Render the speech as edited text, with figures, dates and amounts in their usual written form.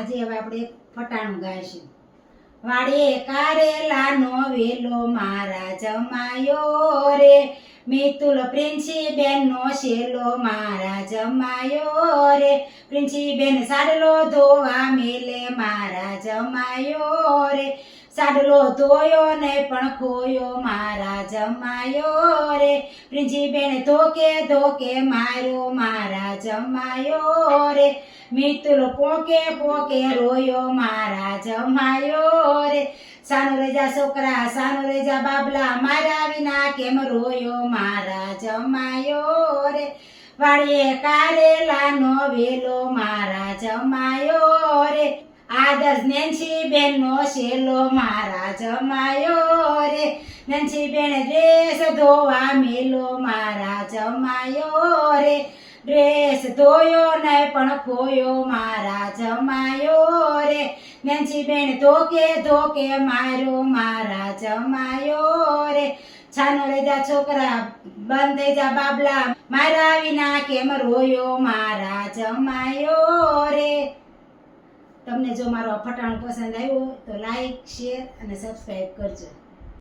આજે હવે આપણે એક ફટાણું ગાઈશું. વાડે કારેલાનો વેલો મારા જમાયો રે, મિતુલ પ્રિન્સી બેનનો શેલો મારા જમાયો રે, પ્રિન્સી બેન સાડલો ધોવા મેલે મારા જમાયો રે, સાડલો ધોયો ને પણ ખોયો મારા જમાયો રે, પ્રિન્સી બેન ધોકે ધોકે માર્યો મારા જમાયો રે, મિતુલ પોકે પોકે રોયો મારા જમાયો રે, સાનું રેજા છોકરા સાનું રેજા બાબલા મારા વિના કેમ રોયો મારા જમાયો રે, વાડીએ કારેલાનો વેલો મારા જમાયો રે, આદર્શ નેન્સી બેનનો શેલો મારા જમાયો રે, નેન્સી બેન ડ્રેસ ધોવા મેલો મારા જમાયો રે, ડ્રેસ ધોયો ને પણ ખોયો મારા જમાયો રે, નેન્સી બેન ધોકે ધોકે માર્યો મારા જમાયો રે, છાનો રેજા છોકરા બંધ થઈ જા બાબલા મારા વિના કેમ રોયો મારા જમાયો રે. તમને જો મારો ફટાણું પસંદ આવ્યું તો લાઈક શેર અને સબસ્ક્રાઈબ કરજો.